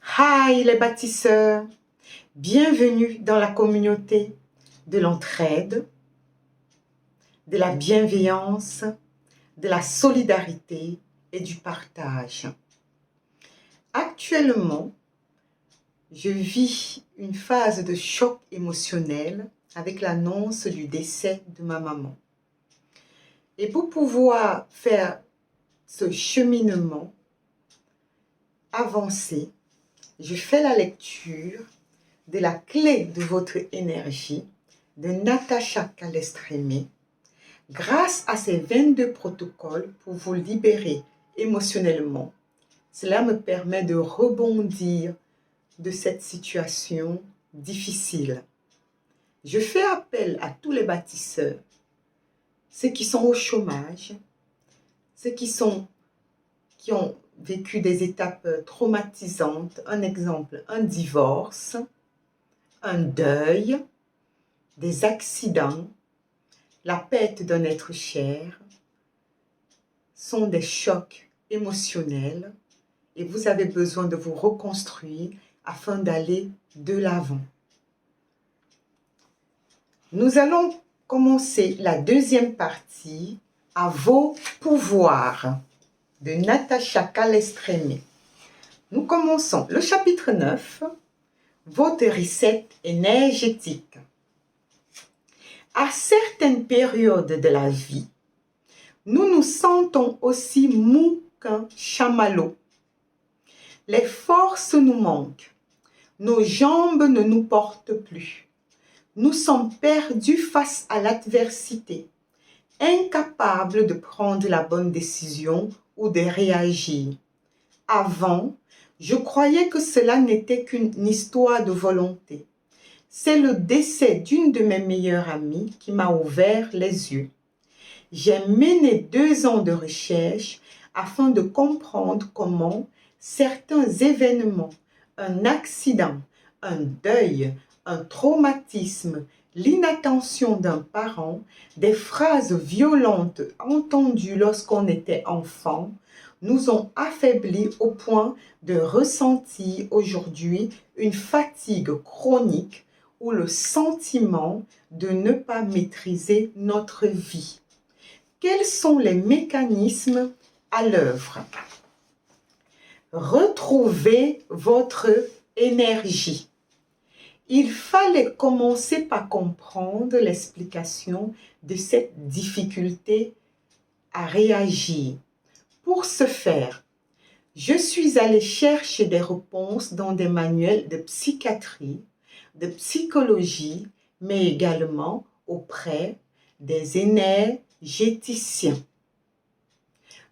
Hi les bâtisseurs, bienvenue dans la communauté de l'entraide, de la bienveillance, de la solidarité et du partage. Actuellement, je vis une phase de choc émotionnel avec l'annonce du décès de ma maman. Et pour pouvoir faire ce cheminement avancé, je fais la lecture de la clé de votre énergie de Natasha Calestrémé. Grâce à ces 22 protocoles pour vous libérer émotionnellement, cela me permet de rebondir de cette situation difficile. Je fais appel à tous les bâtisseurs, ceux qui sont au chômage, ceux qui ont vécu des étapes traumatisantes, un exemple, un divorce, un deuil, des accidents, la perte d'un être cher, sont des chocs émotionnels et vous avez besoin de vous reconstruire afin d'aller de l'avant. Nous allons commencer la deuxième partie à vos pouvoirs de Natasha Calestrémé. Nous commençons le chapitre 9, votre reset énergétique. À certaines périodes de la vie, nous nous sentons aussi mous qu'un chamallow. Les forces nous manquent. Nos jambes ne nous portent plus. Nous sommes perdus face à l'adversité, incapables de prendre la bonne décision ou de réagir. Avant, je croyais que cela n'était qu'une histoire de volonté. C'est le décès d'une de mes meilleures amies qui m'a ouvert les yeux. J'ai mené 2 ans de recherche afin de comprendre comment certains événements, un accident, un deuil, un traumatisme, l'inattention d'un parent, des phrases violentes entendues lorsqu'on était enfant, nous ont affaiblis au point de ressentir aujourd'hui une fatigue chronique ou le sentiment de ne pas maîtriser notre vie. Quels sont les mécanismes à l'œuvre? Retrouvez votre énergie. Il fallait commencer par comprendre l'explication de cette difficulté à réagir. Pour ce faire, je suis allée chercher des réponses dans des manuels de psychiatrie, de psychologie, mais également auprès des énergéticiens.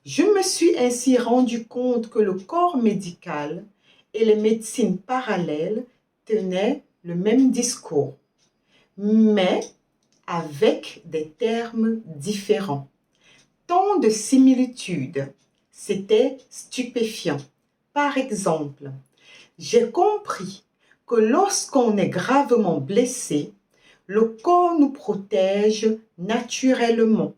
Je me suis ainsi rendu compte que le corps médical et les médecines parallèles tenaient le même discours, mais avec des termes différents. Tant de similitudes, c'était stupéfiant. Par exemple, j'ai compris que lorsqu'on est gravement blessé, le corps nous protège naturellement.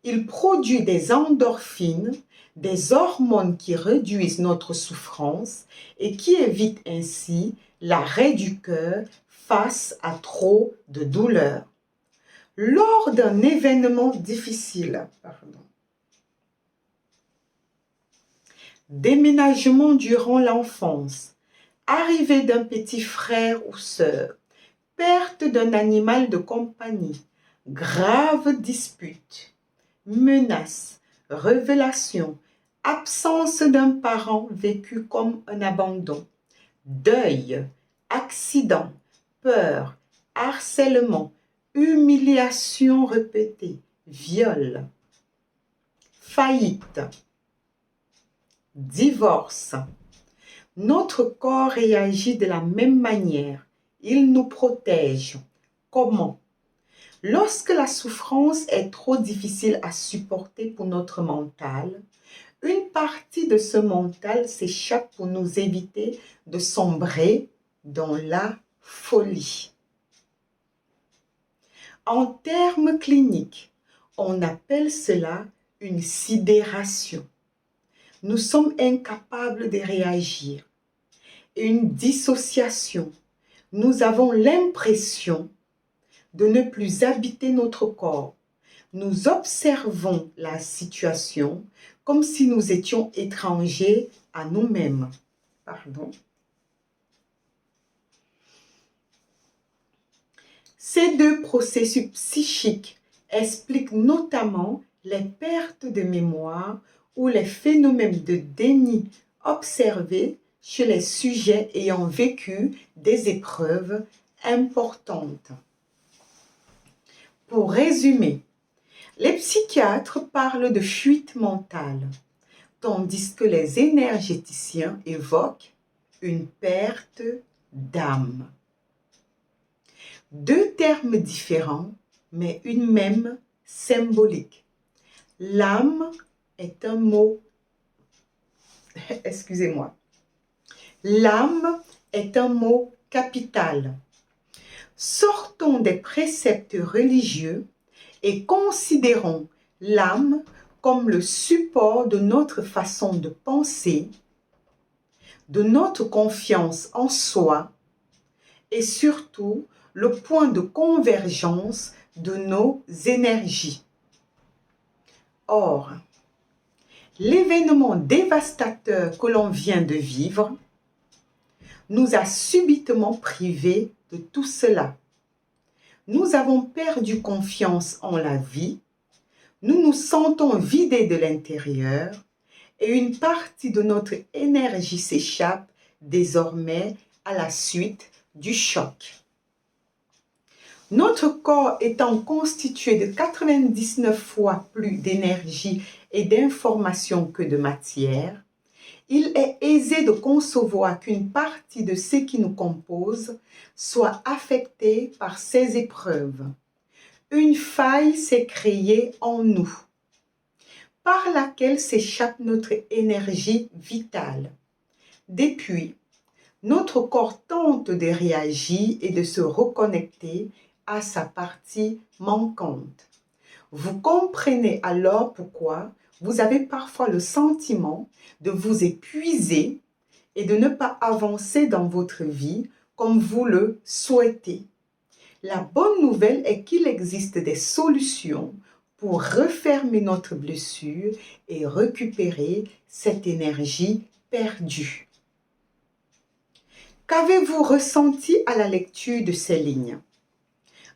Il produit des endorphines, des hormones qui réduisent notre souffrance et qui évitent ainsi l'arrêt du cœur face à trop de douleur. Lors d'un événement difficile, déménagement durant l'enfance, arrivée d'un petit frère ou sœur, perte d'un animal de compagnie, grave dispute, menaces, révélations, absence d'un parent vécu comme un abandon, deuil, accident, peur, harcèlement, humiliation répétée, viol, faillite, divorce. Notre corps réagit de la même manière. Il nous protège. Comment? Lorsque la souffrance est trop difficile à supporter pour notre mental, une partie de ce mental s'échappe pour nous éviter de sombrer dans la folie. En termes cliniques, on appelle cela une sidération. Nous sommes incapables de réagir. une dissociation. Nous avons l'impression de ne plus habiter notre corps. Nous observons la situation comme si nous étions étrangers à nous-mêmes. Pardon. Ces deux processus psychiques expliquent notamment les pertes de mémoire ou les phénomènes de déni observés chez les sujets ayant vécu des épreuves importantes. Pour résumer, les psychiatres parlent de fuite mentale, tandis que les énergéticiens évoquent une perte d'âme. Deux termes différents, mais une même symbolique. L'âme est un mot, excusez-moi, l'âme est un mot capital. Sortons des préceptes religieux et considérons l'âme comme le support de notre façon de penser, de notre confiance en soi et surtout le point de convergence de nos énergies. Or, l'événement dévastateur que l'on vient de vivre nous a subitement privés de tout cela. Nous avons perdu confiance en la vie, nous nous sentons vidés de l'intérieur et une partie de notre énergie s'échappe désormais à la suite du choc. Notre corps étant constitué de 99 fois plus d'énergie et d'information que de matière, il est aisé de concevoir qu'une partie de ce qui nous compose soit affectée par ces épreuves. Une faille s'est créée en nous, par laquelle s'échappe notre énergie vitale. Depuis, notre corps tente de réagir et de se reconnecter à sa partie manquante. Vous comprenez alors pourquoi vous avez parfois le sentiment de vous épuiser et de ne pas avancer dans votre vie comme vous le souhaitez. La bonne nouvelle est qu'il existe des solutions pour refermer notre blessure et récupérer cette énergie perdue. Qu'avez-vous ressenti à la lecture de ces lignes?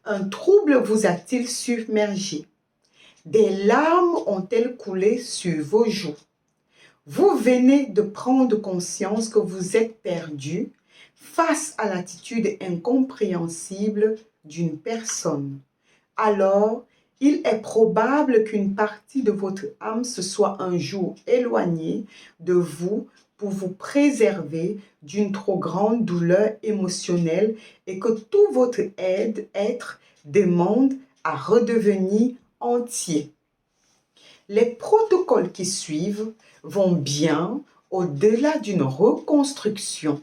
Un trouble vous a-t-il submergé? Des larmes ont-elles coulé sur vos joues? Vous venez de prendre conscience que vous êtes perdu face à l'attitude incompréhensible d'une personne. Alors, il est probable qu'une partie de votre âme se soit un jour éloignée de vous pour vous préserver d'une trop grande douleur émotionnelle et que tout votre être demande à redevenir entier. Les protocoles qui suivent vont bien au-delà d'une reconstruction.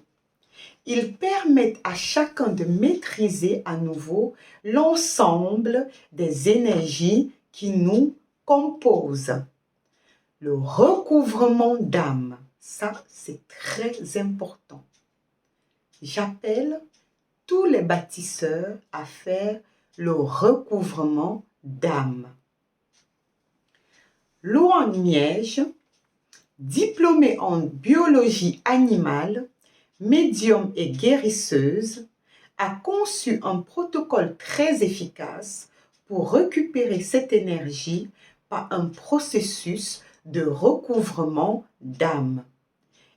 Ils permettent à chacun de maîtriser à nouveau l'ensemble des énergies qui nous composent. Le recouvrement d'âme, ça c'est très important. J'appelle tous les bâtisseurs à faire le recouvrement d'âme. Louane Miège, diplômée en biologie animale, médium et guérisseuse, a conçu un protocole très efficace pour récupérer cette énergie par un processus de recouvrement d'âme.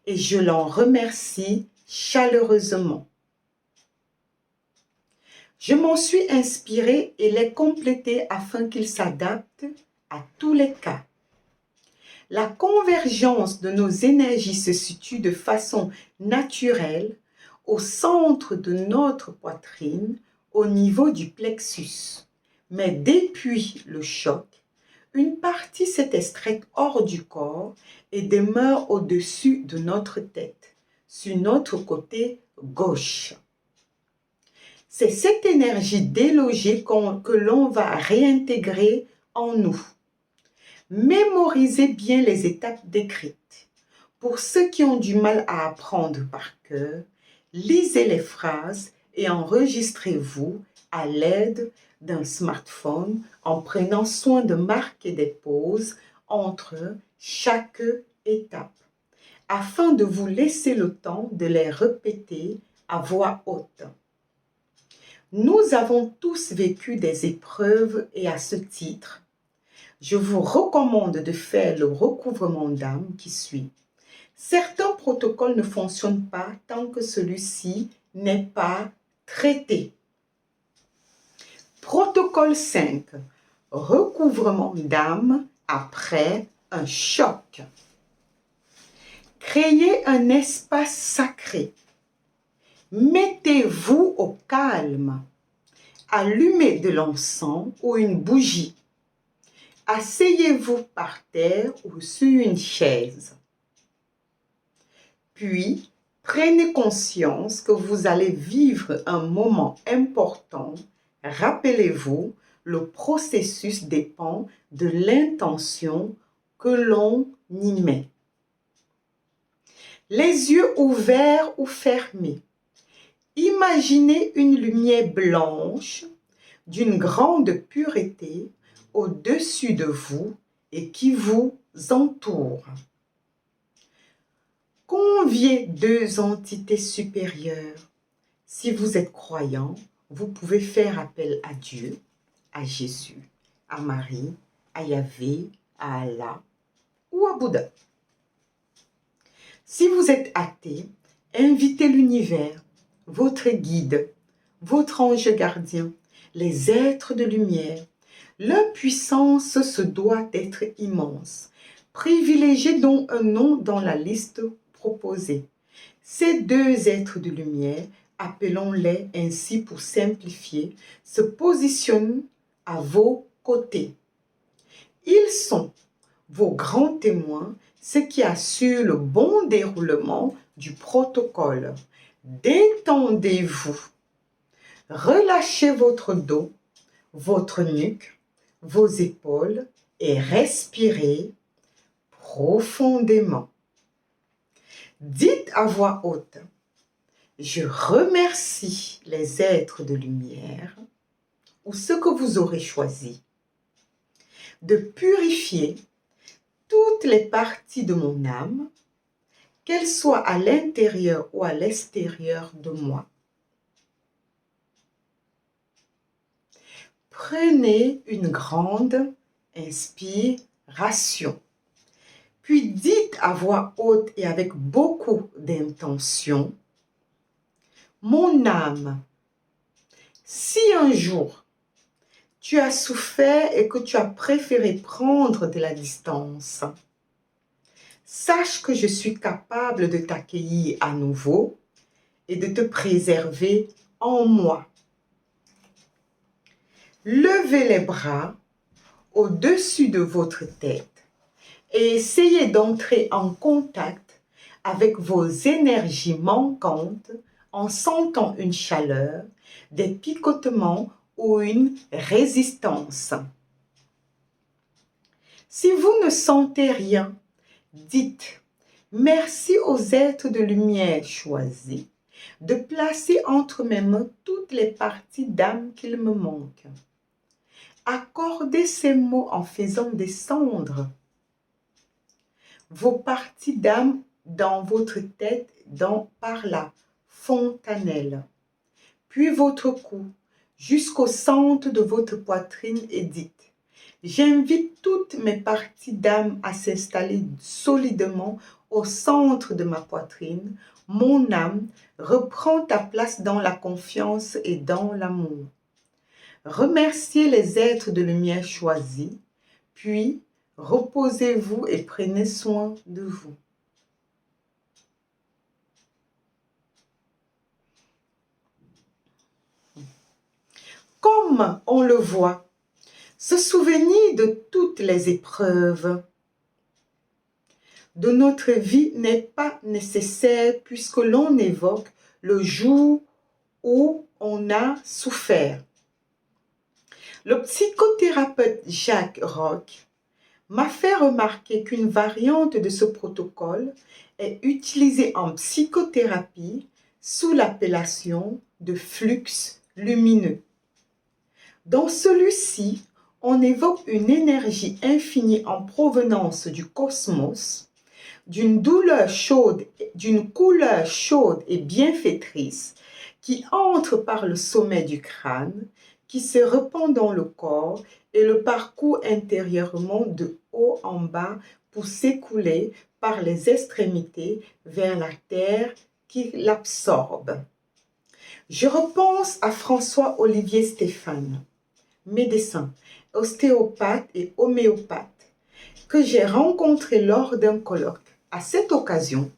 Et je l'en remercie chaleureusement. Je m'en suis inspirée et l'ai complété afin qu'il s'adapte à tous les cas. La convergence de nos énergies se situe de façon naturelle au centre de notre poitrine, au niveau du plexus. Mais depuis le choc, une partie s'est extraite hors du corps et demeure au-dessus de notre tête, sur notre côté gauche. C'est cette énergie délogée que l'on va réintégrer en nous. Mémorisez bien les étapes décrites. Pour ceux qui ont du mal à apprendre par cœur, Lisez les phrases et enregistrez-vous à l'aide d'un smartphone en prenant soin de marquer des pauses entre chaque étape afin de vous laisser le temps de les répéter à voix haute. Nous avons tous vécu des épreuves et à ce titre, je vous recommande de faire le recouvrement d'âme qui suit. Certains protocoles ne fonctionnent pas tant que celui-ci n'est pas traité. Protocole 5. Recouvrement d'âme après un choc. Créez un espace sacré. Mettez-vous au calme. Allumez de l'encens ou une bougie. Asseyez-vous par terre ou sur une chaise. Puis, prenez conscience que vous allez vivre un moment important. Rappelez-vous, le processus dépend de l'intention que l'on y met. Les yeux ouverts ou fermés. Imaginez une lumière blanche d'une grande pureté au-dessus de vous et qui vous entoure. Conviez deux entités supérieures. Si vous êtes croyant, vous pouvez faire appel à Dieu, à Jésus, à Marie, à Yahvé, à Allah ou à Bouddha. Si vous êtes athée, invitez l'univers, votre guide, votre ange gardien, les êtres de lumière. Leur puissance se doit d'être immense. Privilégiez donc un nom dans la liste proposée. Ces deux êtres de lumière, appelons-les ainsi pour simplifier, se positionnent à vos côtés. Ils sont vos grands témoins, ce qui assure le bon déroulement du protocole. Détendez-vous. Relâchez votre dos, votre nuque, vos épaules et respirez profondément. Dites à voix haute, je remercie les êtres de lumière ou ce que vous aurez choisi de purifier toutes les parties de mon âme, qu'elles soient à l'intérieur ou à l'extérieur de moi. Prenez une grande inspiration. Puis dites à voix haute et avec beaucoup d'intention, mon âme, si un jour tu as souffert et que tu as préféré prendre de la distance, sache que je suis capable de t'accueillir à nouveau et de te préserver en moi. Levez les bras au-dessus de votre tête et essayez d'entrer en contact avec vos énergies manquantes en sentant une chaleur, des picotements ou une résistance. Si vous ne sentez rien, dites merci aux êtres de lumière choisis de placer entre mes mains toutes les parties d'âme qu'il me manque. Accordez ces mots en faisant descendre vos parties d'âme dans votre tête, par la fontanelle, puis votre cou jusqu'au centre de votre poitrine et dites, j'invite toutes mes parties d'âme à s'installer solidement au centre de ma poitrine. Mon âme reprend ta place dans la confiance et dans l'amour. Remerciez les êtres de lumière choisis, puis reposez-vous et prenez soin de vous. Comme on le voit, se souvenir de toutes les épreuves de notre vie n'est pas nécessaire puisque l'on évoque le jour où on a souffert. Le psychothérapeute Jacques Roch m'a fait remarquer qu'une variante de ce protocole est utilisée en psychothérapie sous l'appellation de flux lumineux. Dans celui-ci, on évoque une énergie infinie en provenance du cosmos, d'une couleur chaude et bienfaitrice qui entre par le sommet du crâne, qui se répand dans le corps et le parcourt intérieurement de haut en bas pour s'écouler par les extrémités vers la terre qui l'absorbe. Je repense à François-Olivier Stéphane, médecin, ostéopathe et homéopathe, que j'ai rencontré lors d'un colloque. À cette occasion,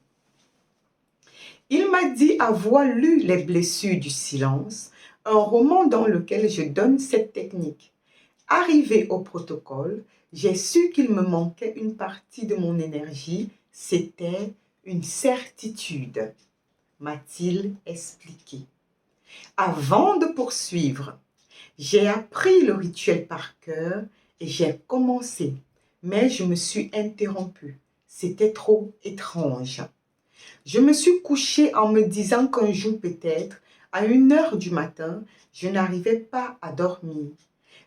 il m'a dit avoir lu Les blessures du silence, un roman dans lequel je donne cette technique. Arrivé au protocole, j'ai su qu'il me manquait une partie de mon énergie, c'était une certitude, m'a-t-il expliqué. Avant de poursuivre, j'ai appris le rituel par cœur et j'ai commencé, mais je me suis interrompue. C'était trop étrange. Je me suis couchée en me disant qu'un jour peut-être, à 1 heure du matin, je n'arrivais pas à dormir.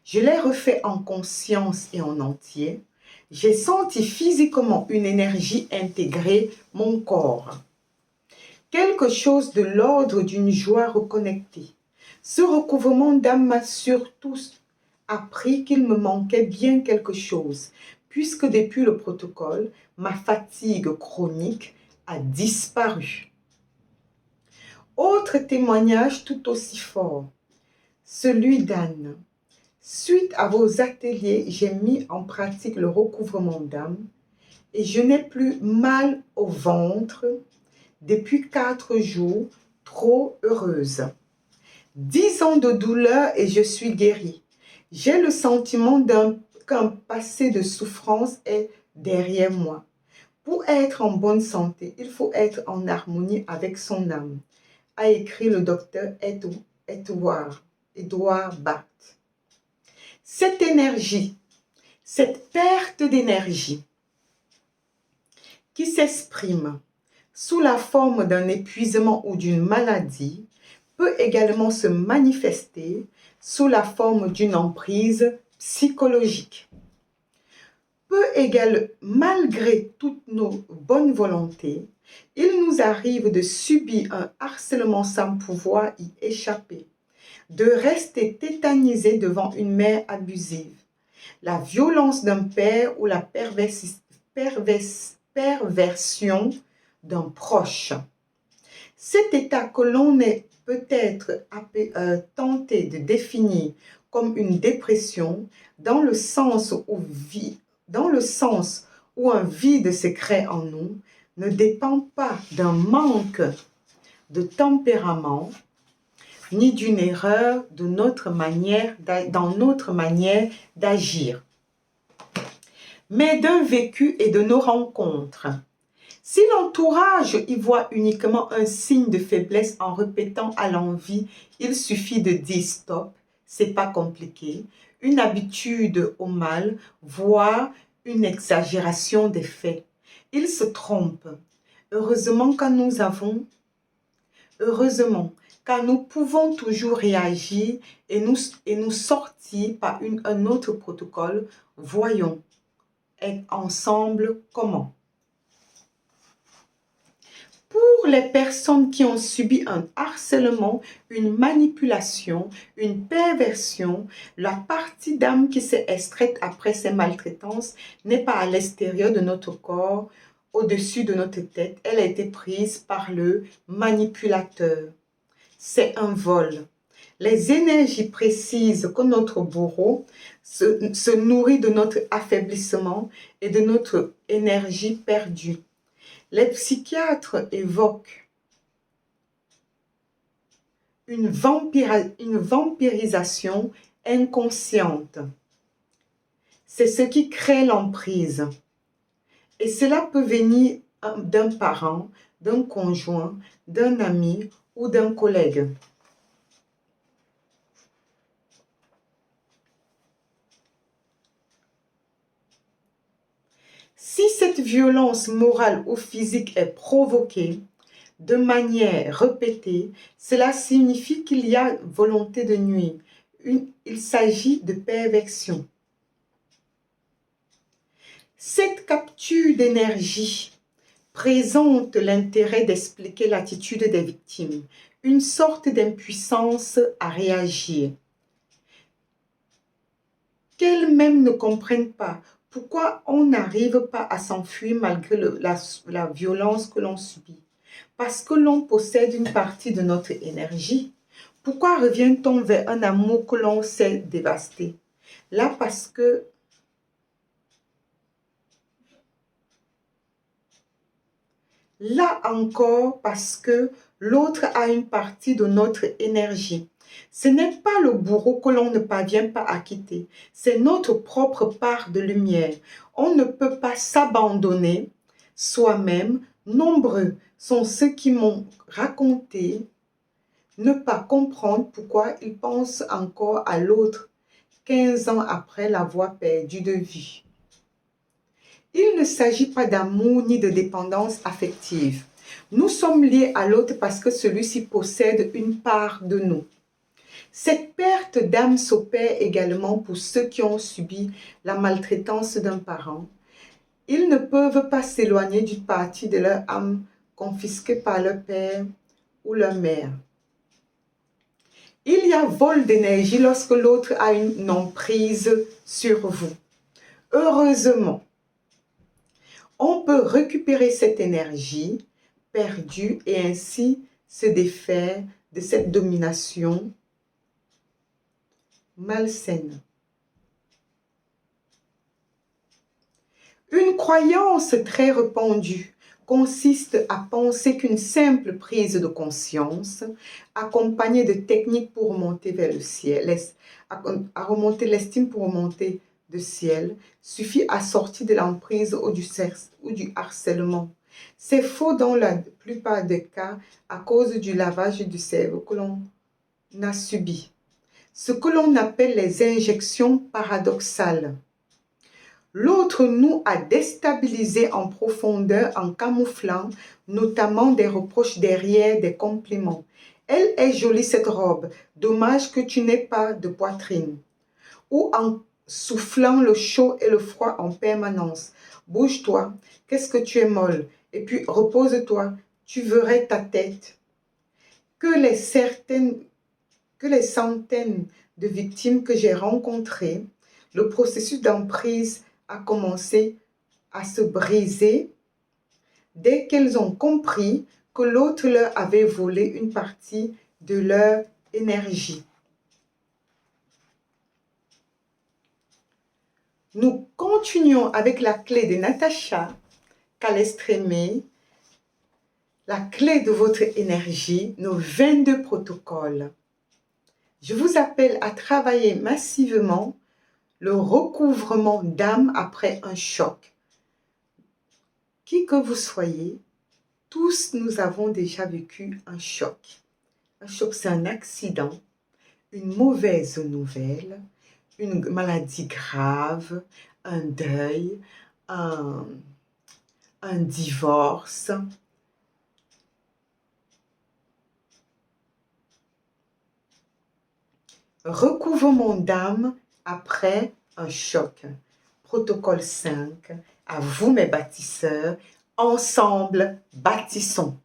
Je l'ai refait en conscience et en entier. J'ai senti physiquement une énergie intégrer mon corps. Quelque chose de l'ordre d'une joie reconnectée. Ce recouvrement d'âme m'a surtout appris qu'il me manquait bien quelque chose, puisque depuis le protocole, ma fatigue chronique a disparu. Autre témoignage tout aussi fort, celui d'Anne. Suite à vos ateliers, j'ai mis en pratique le recouvrement d'âme et je n'ai plus mal au ventre depuis 4 jours, trop heureuse. 10 ans de douleur et je suis guérie. J'ai le sentiment qu'un passé de souffrance est derrière moi. Pour être en bonne santé, il faut être en harmonie avec son âme, a écrit le docteur Edward Bart. Cette énergie, cette perte d'énergie qui s'exprime sous la forme d'un épuisement ou d'une maladie peut également se manifester sous la forme d'une emprise psychologique. Malgré toutes nos bonnes volontés, il nous arrive de subir un harcèlement sans pouvoir y échapper, de rester tétanisé devant une mère abusive, la violence d'un père ou la perversion d'un proche. Cet état que l'on est peut-être tenté de définir comme une dépression dans le sens où un vide se crée en nous, ne dépend pas d'un manque de tempérament ni d'une erreur dans notre manière d'agir, mais d'un vécu et de nos rencontres. Si l'entourage y voit uniquement un signe de faiblesse en répétant à l'envi, il suffit de dire stop, c'est pas compliqué, une habitude au mal, voire une exagération des faits. Ils se trompent. Heureusement, car nous pouvons toujours réagir et nous sortir par un autre protocole. Voyons ensemble comment. Pour les personnes qui ont subi un harcèlement, une manipulation, une perversion, la partie d'âme qui s'est extraite après ces maltraitances n'est pas à l'extérieur de notre corps, au-dessus de notre tête. Elle a été prise par le manipulateur. C'est un vol. Les énergies précises que notre bourreau se nourrit de notre affaiblissement et de notre énergie perdue. Les psychiatres évoquent une vampirisation inconsciente. C'est ce qui crée l'emprise. Et cela peut venir d'un parent, d'un conjoint, d'un ami ou d'un collègue. Si cette violence morale ou physique est provoquée de manière répétée, cela signifie qu'il y a volonté de nuire. Il s'agit de perversion. Cette capture d'énergie présente l'intérêt d'expliquer l'attitude des victimes, une sorte d'impuissance à réagir, qu'elles-mêmes ne comprennent pas pourquoi on n'arrive pas à s'enfuir malgré la violence que l'on subit. Parce que l'on possède une partie de notre énergie. Pourquoi revient-on vers un amour que l'on sait dévaster? Là, parce que là encore, parce que l'autre a une partie de notre énergie. Ce n'est pas le bourreau que l'on ne parvient pas à quitter, c'est notre propre part de lumière. On ne peut pas s'abandonner soi-même. Nombreux sont ceux qui m'ont raconté ne pas comprendre pourquoi ils pensent encore à l'autre 15 ans après l'avoir perdu de vue. Il ne s'agit pas d'amour ni de dépendance affective. Nous sommes liés à l'autre parce que celui-ci possède une part de nous. Cette perte d'âme s'opère également pour ceux qui ont subi la maltraitance d'un parent. Ils ne peuvent pas s'éloigner d'une partie de leur âme confisquée par leur père ou leur mère. Il y a vol d'énergie lorsque l'autre a une emprise sur vous. Heureusement, on peut récupérer cette énergie perdue et ainsi se défaire de cette domination malsaine. Une croyance très répandue consiste à penser qu'une simple prise de conscience, accompagnée de techniques pour remonter vers le ciel, à remonter l'estime pour remonter le ciel, suffit à sortir de l'emprise ou du harcèlement. C'est faux dans la plupart des cas à cause du lavage du cerveau que l'on a subi. Ce que l'on appelle les injections paradoxales. L'autre nous a déstabilisés en profondeur en camouflant notamment des reproches derrière des compliments. Elle est jolie cette robe, dommage que tu n'aies pas de poitrine. Ou en soufflant le chaud et le froid en permanence. Bouge-toi, qu'est-ce que tu es molle? Et puis repose-toi, tu verrais ta tête. Que les centaines de victimes que j'ai rencontrées, le processus d'emprise a commencé à se briser dès qu'elles ont compris que l'autre leur avait volé une partie de leur énergie. Nous continuons avec la clé de Natacha Calestrémé, la clé de votre énergie, nos 22 protocoles. Je vous appelle à travailler massivement le recouvrement d'âme après un choc. Qui que vous soyez, tous nous avons déjà vécu un choc. Un choc, c'est un accident, une mauvaise nouvelle, une maladie grave, un deuil, un divorce. Recouvrement d'âme après un choc. Protocole 5. À vous mes bâtisseurs, ensemble bâtissons.